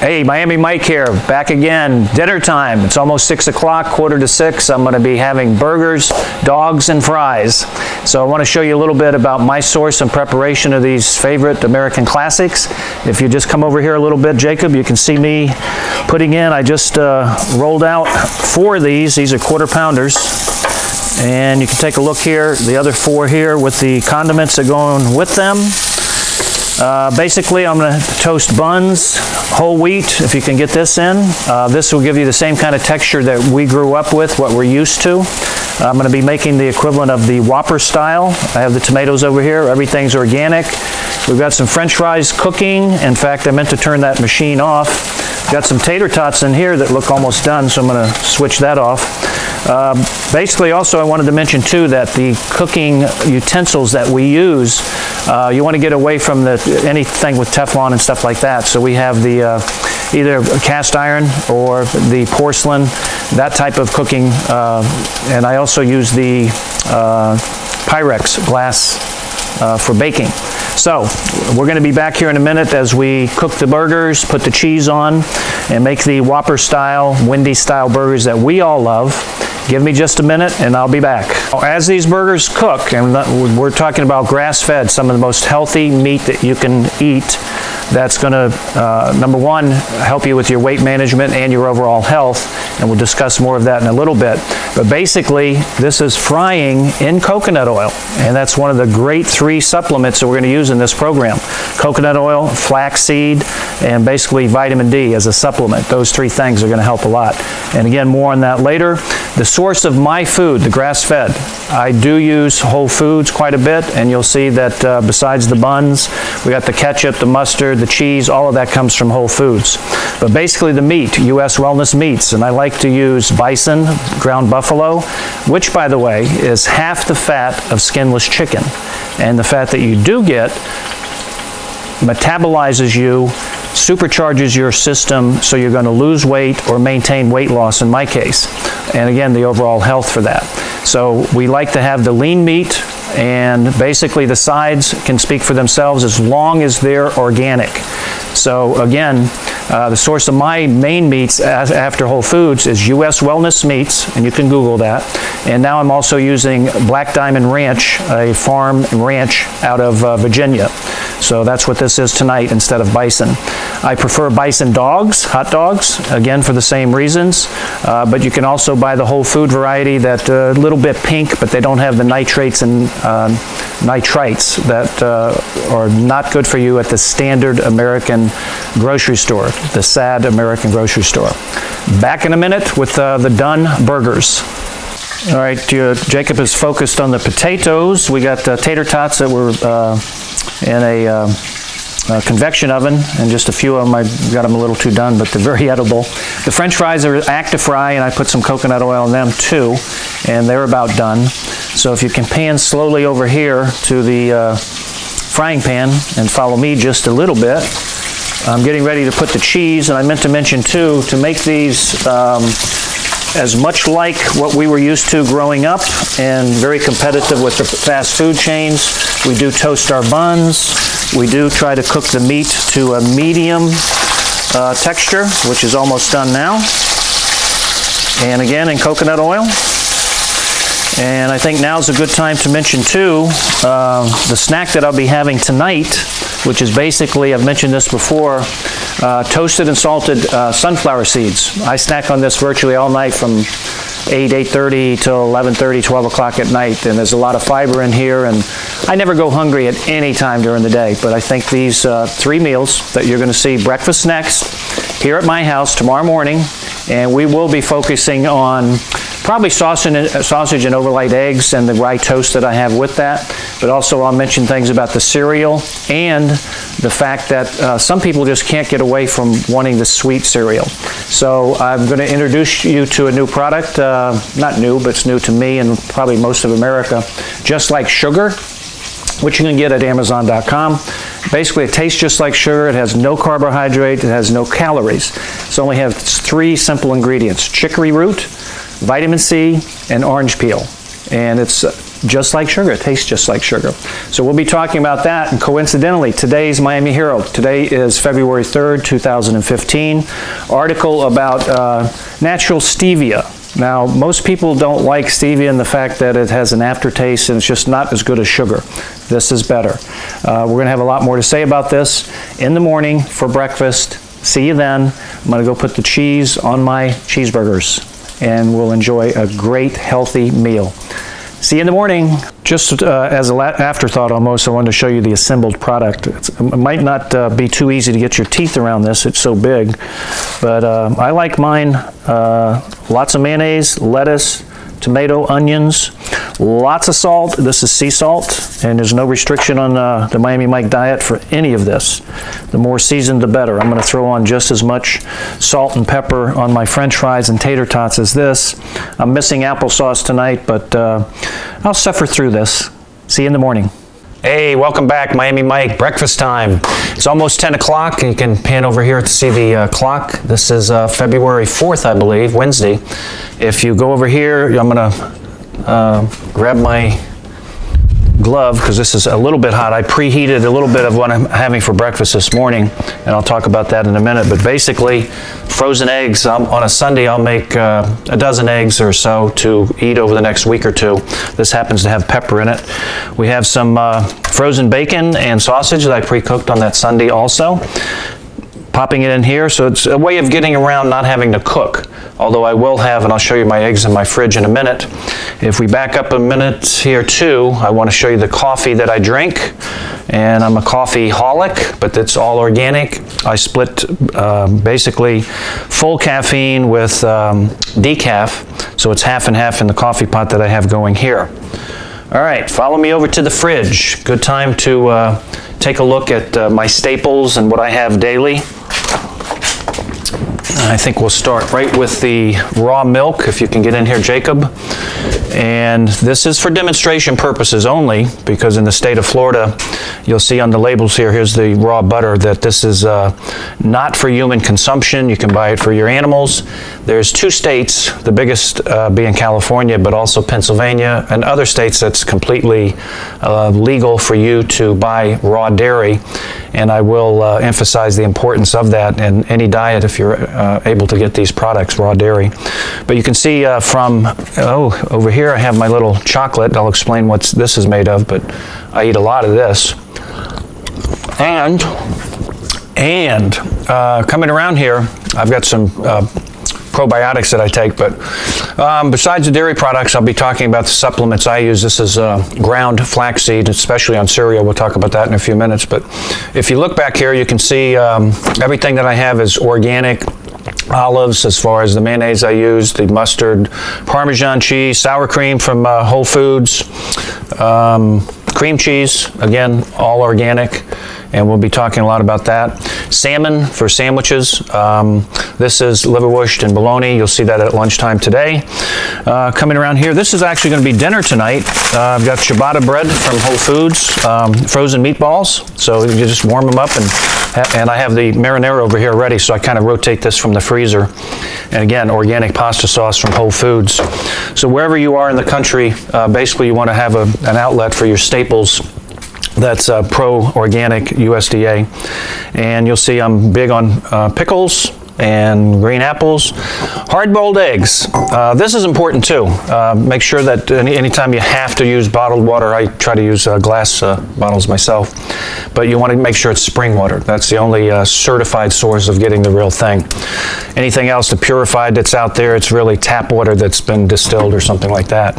Hey, Miami Mike here, back again. Dinner time. It's almost 6 o'clock, 5:45. I'm going to be having burgers, dogs, and fries. So I want to show you a little bit about my source and preparation of these favorite American classics. If you just come over here a little bit, Jacob, you can see me putting in. I just rolled out 4 of these. These are quarter pounders. And you can take a look here, the other 4 here with the condiments that go on with them. Basically, I'm going to toast buns, whole wheat, if you can get this in. This will give you the same kind of texture that we grew up with, what we're used to. I'm going to be making the equivalent of the Whopper style. I have the tomatoes over here. Everything's organic. We've got some French fries cooking. In fact, I meant to turn that machine off. Got some tater tots in here that look almost done, so I'm going to switch that off. Basically, also, I wanted to mention, too, that the cooking utensils that we use, you want to get away from anything with Teflon and stuff like that. So we have the either cast iron or the porcelain, that type of cooking. And I also use the Pyrex glass for baking. So we're going to be back here in a minute as we cook the burgers, put the cheese on, and make the Whopper style, Wendy's style burgers that we all love. Give me just a minute and I'll be back. As these burgers cook, and we're talking about grass-fed, some of the most healthy meat that you can eat, that's going to, number one, help you with your weight management and your overall health, and we'll discuss more of that in a little bit. But basically, this is frying in coconut oil, and that's one of the great 3 supplements that we're going to use in this program. Coconut oil, flaxseed, and basically vitamin D as a supplement. Those 3 things are going to help a lot. And again, more on that later. The source of my food, the grass-fed, I do use Whole Foods quite a bit, and you'll see that besides the buns, we got the ketchup, the mustard, the cheese, all of that comes from Whole Foods. But basically the meat, U.S. Wellness Meats, and I like to use bison, ground buffalo, which, by the way, is half the fat of skinless chicken. And the fat that you do get metabolizes you, supercharges your system, so you're going to lose weight or maintain weight loss in my case. And again, the overall health for that. So we like to have the lean meat, and basically the sides can speak for themselves as long as they're organic. So again, the source of my main meats after Whole Foods is U.S. Wellness Meats, and you can Google that. And now I'm also using Black Diamond Ranch, a farm ranch out of Virginia. So that's what this is tonight instead of bison. I prefer bison dogs, hot dogs, again for the same reasons. But you can also buy the whole food variety that a little bit pink, but they don't have the nitrates and nitrites that are not good for you at the standard American grocery store, the sad American grocery store. Back in a minute with the done burgers. All right, Jacob is focused on the potatoes. We got tater tots that were in a convection oven, and just a few of them, I got them a little too done, but they're very edible. The French fries are active fry, and I put some coconut oil in them too, and they're about done. So if you can pan slowly over here to the frying pan and follow me just a little bit. I'm getting ready to put the cheese, and I meant to mention too, to make these as much like what we were used to growing up and very competitive with the fast food chains. We do toast our buns. We do try to cook the meat to a medium texture, which is almost done now. And again, in coconut oil. And I think now's a good time to mention too, the snack that I'll be having tonight, which is basically, I've mentioned this before, toasted and salted sunflower seeds. I snack on this virtually all night from 8:30 till 11:30, 12 o'clock at night, and there's a lot of fiber in here, and I never go hungry at any time during the day, but I think these 3 meals that you're going to see, breakfast next, here at my house tomorrow morning, and we will be focusing on probably sausage and overnight eggs and the rye toast that I have with that. But also I'll mention things about the cereal and the fact that some people just can't get away from wanting the sweet cereal. So I'm going to introduce you to a new product, not new, but it's new to me and probably most of America, Just Like Sugar, which you can get at Amazon.com. Basically, it tastes just like sugar. It has no carbohydrate. It has no calories. It only has 3 simple ingredients: chicory root, vitamin C, and orange peel. And it's just like sugar. It tastes just like sugar. So we'll be talking about that, and coincidentally, today's Miami Herald. Today is February 3rd, 2015. Article about natural stevia. Now, most people don't like stevia in the fact that it has an aftertaste and it's just not as good as sugar. This is better. We're going to have a lot more to say about this in the morning for breakfast. See you then. I'm going to go put the cheese on my cheeseburgers, and we'll enjoy a great, healthy meal. See you in the morning. Just as an afterthought almost, I wanted to show you the assembled product. It might not be too easy to get your teeth around this. It's so big. But I like mine. Lots of mayonnaise, lettuce, tomato, onions, lots of salt. This is sea salt, and there's no restriction on the Miami Mike diet for any of this. The more seasoned, the better. I'm going to throw on just as much salt and pepper on my French fries and tater tots as this. I'm missing applesauce tonight, but I'll suffer through this. See you in the morning. Hey, welcome back, Miami Mike, breakfast time. It's almost 10 o'clock. You can pan over here to see the clock. This is February 4th, I believe, Wednesday. If you go over here, I'm gonna grab my glove because this is a little bit hot. I preheated a little bit of what I'm having for breakfast this morning, and I'll talk about that in a minute. But basically, frozen eggs. On a Sunday, I'll make a dozen eggs or so to eat over the next week or two. This happens to have pepper in it. We have some frozen bacon and sausage that I pre-cooked on that Sunday also. Popping it in here, so it's a way of getting around not having to cook. Although I will have, and I'll show you my eggs in my fridge in a minute. If we back up a minute here too, I want to show you the coffee that I drink. And I'm a coffee-holic, but it's all organic. I split basically full caffeine with decaf, so it's half and half in the coffee pot that I have going here. All right, follow me over to the fridge. Good time to take a look at my staples and what I have daily. I think we'll start right with the raw milk, if you can get in here, Jacob. And this is for demonstration purposes only, because in the state of Florida, you'll see on the labels here, here's the raw butter, that this is not for human consumption. You can buy it for your animals. There's 2 states, the biggest being California, but also Pennsylvania, and other states that's completely legal for you to buy raw dairy. And I will emphasize the importance of that in any diet if you're able to get these products, raw dairy. But you can see over here I have my little chocolate. I'll explain what this is made of, but I eat a lot of this. And coming around here, I've got some probiotics that I take, but besides the dairy products, I'll be talking about the supplements I use. This is ground flaxseed, especially on cereal. We'll talk about that in a few minutes. But if you look back here, you can see everything that I have is organic. Olives, as far as the mayonnaise I use, the mustard, Parmesan cheese, sour cream from Whole Foods, cream cheese, again, all organic, and we'll be talking a lot about that. Salmon for sandwiches. This is liverwurst and bologna. You'll see that at lunchtime today. Coming around here, this is actually going to be dinner tonight. I've got ciabatta bread from Whole Foods, frozen meatballs, so you just warm them up, and I have the marinara over here ready, so I kind of rotate this from the freezer. And again, organic pasta sauce from Whole Foods. So wherever you are in the country, basically you want to have an outlet for your staples that's pro-organic USDA. And you'll see I'm big on pickles and green apples. Hard-boiled eggs. This is important too. Make sure that anytime you have to use bottled water, I try to use glass bottles myself, but you want to make sure it's spring water. That's the only certified source of getting the real thing. Anything else, the purified that's out there, it's really tap water that's been distilled or something like that.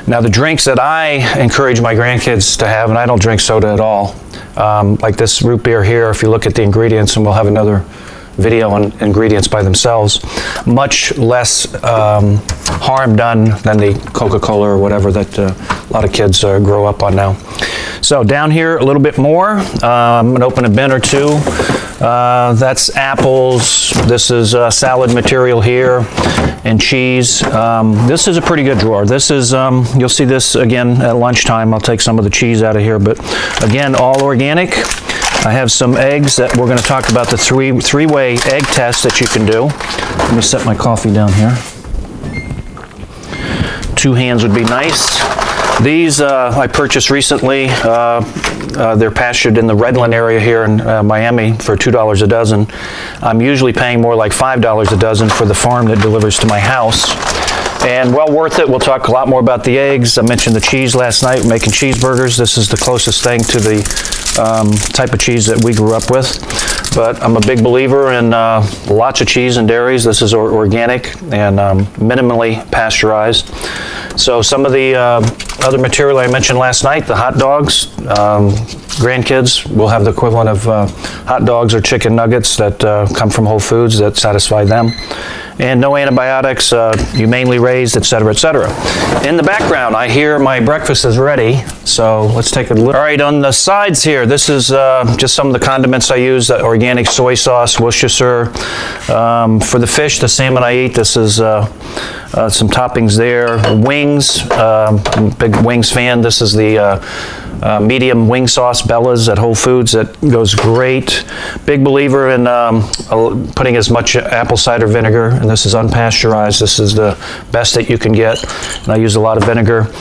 Now the drinks that I encourage my grandkids to have, and I don't drink soda at all, like this root beer here, if you look at the ingredients, and we'll have another video on ingredients by themselves, much less harm done than the Coca-Cola or whatever that a lot of kids grow up on now. So down here a little bit more. I'm going to open a bin or two. That's apples. This is salad material here, and cheese. This is a pretty good drawer. This is, you'll see this again at lunchtime. I'll take some of the cheese out of here, but again, all organic. I have some eggs that we're going to talk about, the three-way egg test that you can do. Let me set my coffee down here. 2 hands would be nice. These I purchased recently. They're pastured in the Redland area here in Miami for $2 a dozen. I'm usually paying more like $5 a dozen for the farm that delivers to my house. And well worth it. We'll talk a lot more about the eggs. I mentioned the cheese last night, making cheeseburgers. This is the closest thing to the type of cheese that we grew up with. But I'm a big believer in lots of cheese and dairies. This is organic and minimally pasteurized. So some of the other material I mentioned last night, the hot dogs, grandkids will have the equivalent of hot dogs or chicken nuggets that come from Whole Foods that satisfy them. And no antibiotics, humanely raised, etc., etc. In the background, I hear my breakfast is ready, so let's take a look. All right, on the sides here, this is just some of the condiments I use, organic soy sauce, Worcestershire. For the fish, the salmon I eat, this is some toppings there. Wings, I'm a big wings fan. This is the medium wing sauce, Bella's at Whole Foods. That goes great. Big believer in putting as much apple cider vinegar, and this is unpasteurized. This is the best that you can get, and I use a lot of vinegar.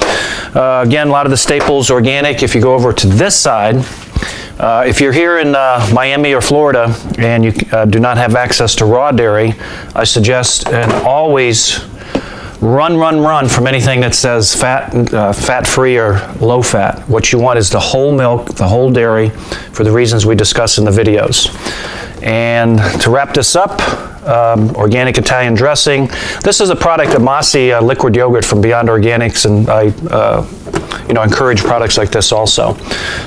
Again, a lot of the staples organic. If you go over to this side, if you're here in Miami or Florida and you do not have access to raw dairy, I suggest and always run from anything that says fat-free or low-fat. What you want is the whole milk, the whole dairy, for the reasons we discuss in the videos. And to wrap this up, organic Italian dressing. This is a product of Masi liquid yogurt from Beyond Organics, and I encourage products like this also.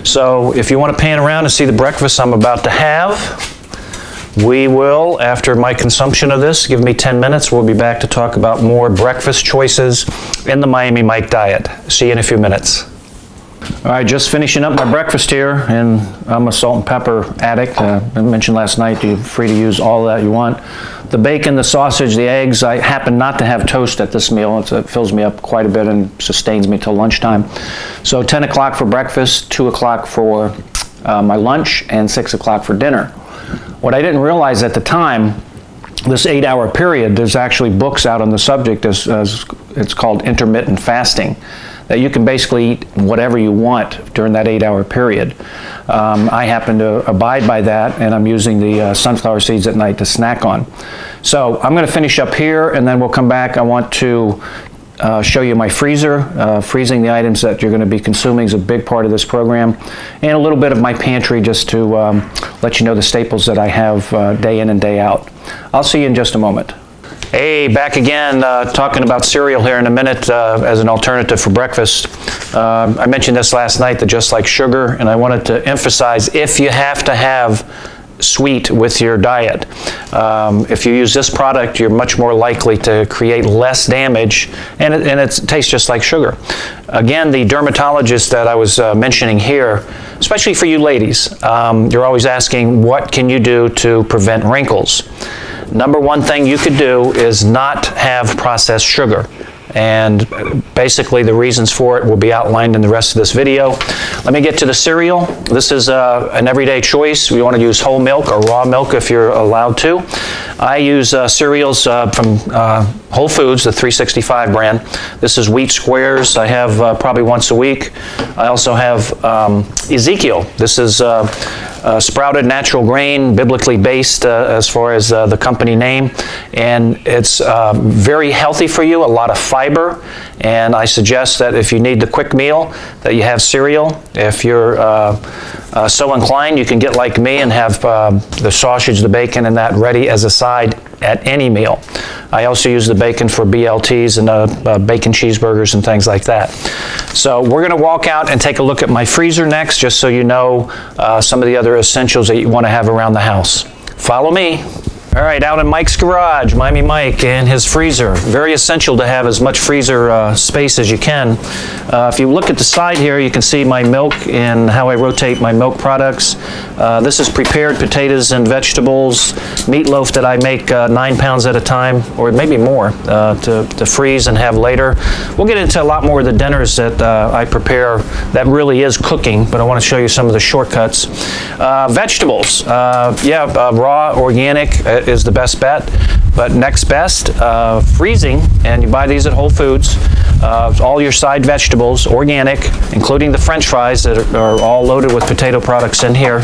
So if you want to pan around and see the breakfast I'm about to have, we will, after my consumption of this, give me 10 minutes, we'll be back to talk about more breakfast choices in the Miami Mike diet. See you in a few minutes. All right, just finishing up my breakfast here, and I'm a salt and pepper addict. I mentioned last night, you're free to use all that you want. The bacon, the sausage, the eggs, I happen not to have toast at this meal. It fills me up quite a bit and sustains me till lunchtime. So 10 o'clock for breakfast, 2 o'clock for my lunch, and 6 o'clock for dinner. What I didn't realize at the time, this 8-hour period, there's actually books out on the subject, as it's called intermittent fasting, that you can basically eat whatever you want during that 8-hour period. I happen to abide by that, and I'm using the sunflower seeds at night to snack on. So I'm going to finish up here, and then we'll come back. I want to show you my freezer. Freezing the items that you're going to be consuming is a big part of this program, and a little bit of my pantry just to let you know the staples that I have day in and day out. I'll see you in just a moment. Hey, back again, talking about cereal here in a minute as an alternative for breakfast. I mentioned this last night, that just like sugar, and I wanted to emphasize, if you have to have sweet with your diet, if you use this product, you're much more likely to create less damage, and it tastes just like sugar. Again, the dermatologist that I was mentioning here, especially for you ladies, you're always asking, what can you do to prevent wrinkles? Number one thing you could do is not have processed sugar. And basically the reasons for it will be outlined in the rest of this video. Let me get to the cereal. This is an everyday choice. We want to use whole milk or raw milk if you're allowed to. I use cereals from Whole Foods, the 365 brand. This is Wheat Squares. I have probably once a week. I also have Ezekiel. This is sprouted natural grain, biblically based as far as the company name, and it's very healthy for you, a lot of fiber, and I suggest that if you need the quick meal, that you have cereal. If you're so inclined, you can get like me and have the sausage, the bacon, and that ready as a side at any meal. I also use the bacon for BLTs and bacon cheeseburgers and things like that. So we're going to walk out and take a look at my freezer next, just so you know some of the other essentials that you want to have around the house. Follow me. All right, out in Mike's garage, Miami Mike and his freezer. Very essential to have as much freezer space as you can. If you look at the side here, you can see my milk and how I rotate my milk products. This is prepared potatoes and vegetables, meatloaf that I make 9 pounds at a time, or maybe more, to freeze and have later. We'll get into a lot more of the dinners that I prepare that really is cooking, but I want to show you some of the shortcuts. Vegetables, raw, organic. is the best bet. But next best, freezing, and you buy these at Whole Foods. All your side vegetables, organic, including the French fries that are all loaded with potato products in here.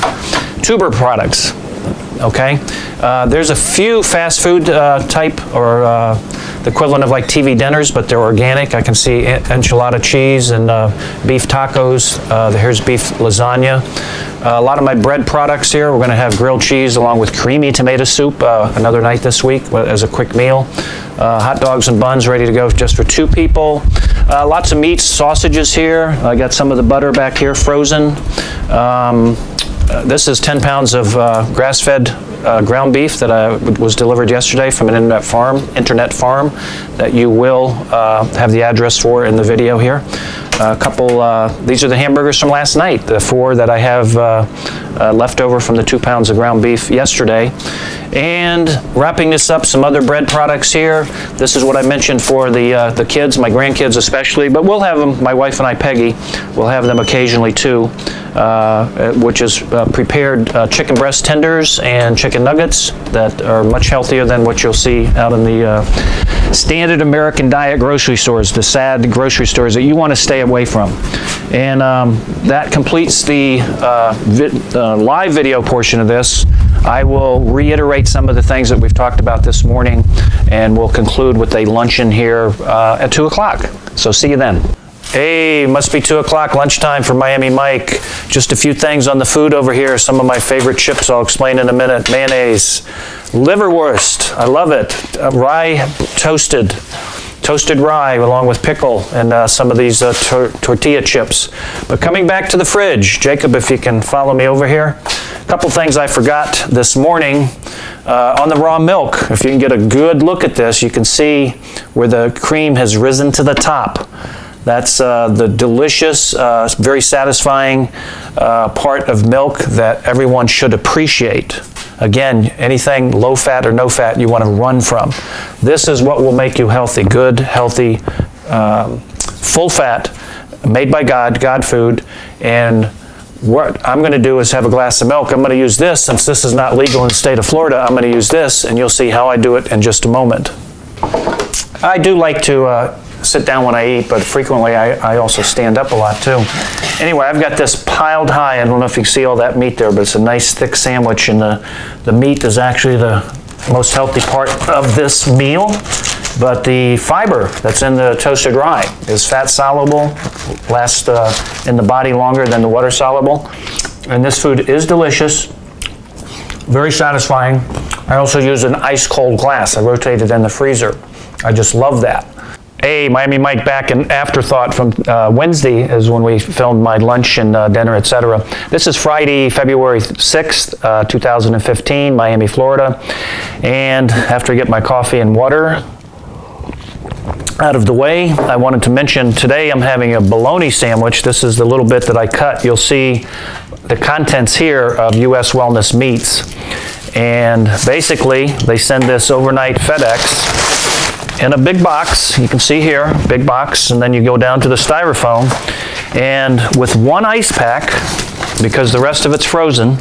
Tuber products, okay? There's a few fast food type or the equivalent of like TV dinners, but they're organic. I can see enchilada cheese and beef tacos. Here's beef lasagna. A lot of my bread products here. We're going to have grilled cheese along with creamy tomato soup another night this week as a quick meal. Hot dogs and buns ready to go just for 2 people. Lots of meats, sausages here. I got some of the butter back here frozen. This is 10 pounds of grass-fed ground beef that was delivered yesterday from an internet farm that you will have the address for in the video here. A couple, these are the hamburgers from last night, the 4 that I have left over from the 2 pounds of ground beef yesterday. And wrapping this up, some other bread products here. This is what I mentioned for the kids, my grandkids especially, but we'll have them, my wife and I, Peggy, we'll have them occasionally too, which is prepared chicken breast tenders and chicken nuggets that are much healthier than what you'll see out in the standard American diet grocery stores, the sad grocery stores that you want to stay away from. And that completes the live video portion of this. I will reiterate some of the things that we've talked about this morning, and we'll conclude with a luncheon here at 2 o'clock. So see you then. Hey, must be 2 o'clock, lunchtime for Miami Mike. Just a few things on the food over here. Some of my favorite chips I'll explain in a minute. Mayonnaise, liverwurst, I love it. Rye toasted rye along with pickle and some of these tortilla chips. But coming back to the fridge, Jacob, if you can follow me over here. A couple things I forgot this morning. On the raw milk, if you can get a good look at this, you can see where the cream has risen to the top. That's the delicious, very satisfying part of milk that everyone should appreciate. Again, anything low fat or no fat you want to run from. This is what will make you healthy, good, healthy, full fat, made by God food. And what I'm going to do is have a glass of milk. I'm going to use this, since this is not legal in the state of Florida, I'm going to use this, and you'll see how I do it in just a moment. I do like to sit down when I eat, but frequently I also stand up a lot too. Anyway, I've got this piled high. I don't know if you can see all that meat there, but it's a nice thick sandwich, and the meat is actually the most healthy part of this meal. But the fiber that's in the toasted rye is fat soluble, lasts in the body longer than the water soluble. And this food is delicious, very satisfying. I also use an ice cold glass. I rotate it in the freezer. I just love that. Hey, Miami Mike back in afterthought from Wednesday is when we filmed my lunch and dinner, etc. This is Friday, February 6th, 2015, Miami, Florida. And after I get my coffee and water out of the way, I wanted to mention today I'm having a bologna sandwich. This is the little bit that I cut. You'll see the contents here of U.S. Wellness Meats. And basically, they send this overnight FedEx in a big box. You can see here, big box, and then you go down to the styrofoam. And with one ice pack, because the rest of it's frozen,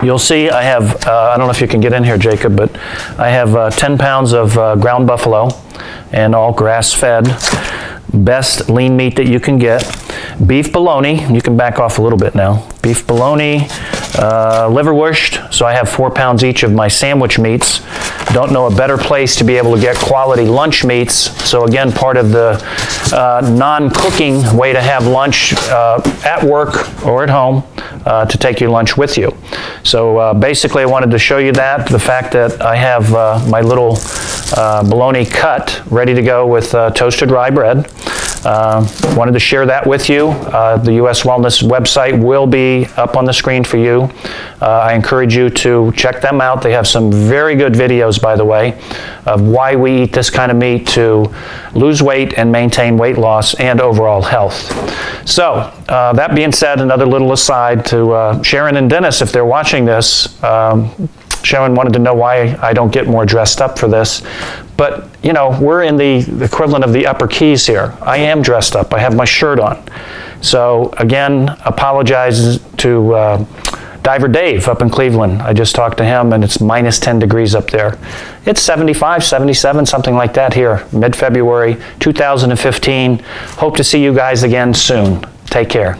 you'll see I have, I don't know if you can get in here, Jacob, but I have 10 pounds of ground buffalo and all grass-fed, best lean meat that you can get. Beef bologna, you can back off a little bit now. Beef bologna, liverwurst, so I have 4 pounds each of my sandwich meats. Don't know a better place to be able to get quality lunch meats. So again, part of the non-cooking way to have lunch at work or at home to take your lunch with you. So basically I wanted to show you that, the fact that I have my little bologna cut ready to go with toasted rye bread. Wanted to share that with you. The U.S. Wellness website will be up on the screen for you. I encourage you to check them out. They have some very good videos, by the way, of why we eat this kind of meat to lose weight and maintain weight loss and overall health. So, that being said, another little aside to Sharon and Dennis, if they're watching this. Sharon wanted to know why I don't get more dressed up for this. But, you know, we're in the equivalent of the upper keys here. I am dressed up. I have my shirt on. So, again, apologize to Diver Dave up in Cleveland, I just talked to him, and it's minus 10 degrees up there. It's 75, 77, something like that here, mid-February 2015. Hope to see you guys again soon. Take care.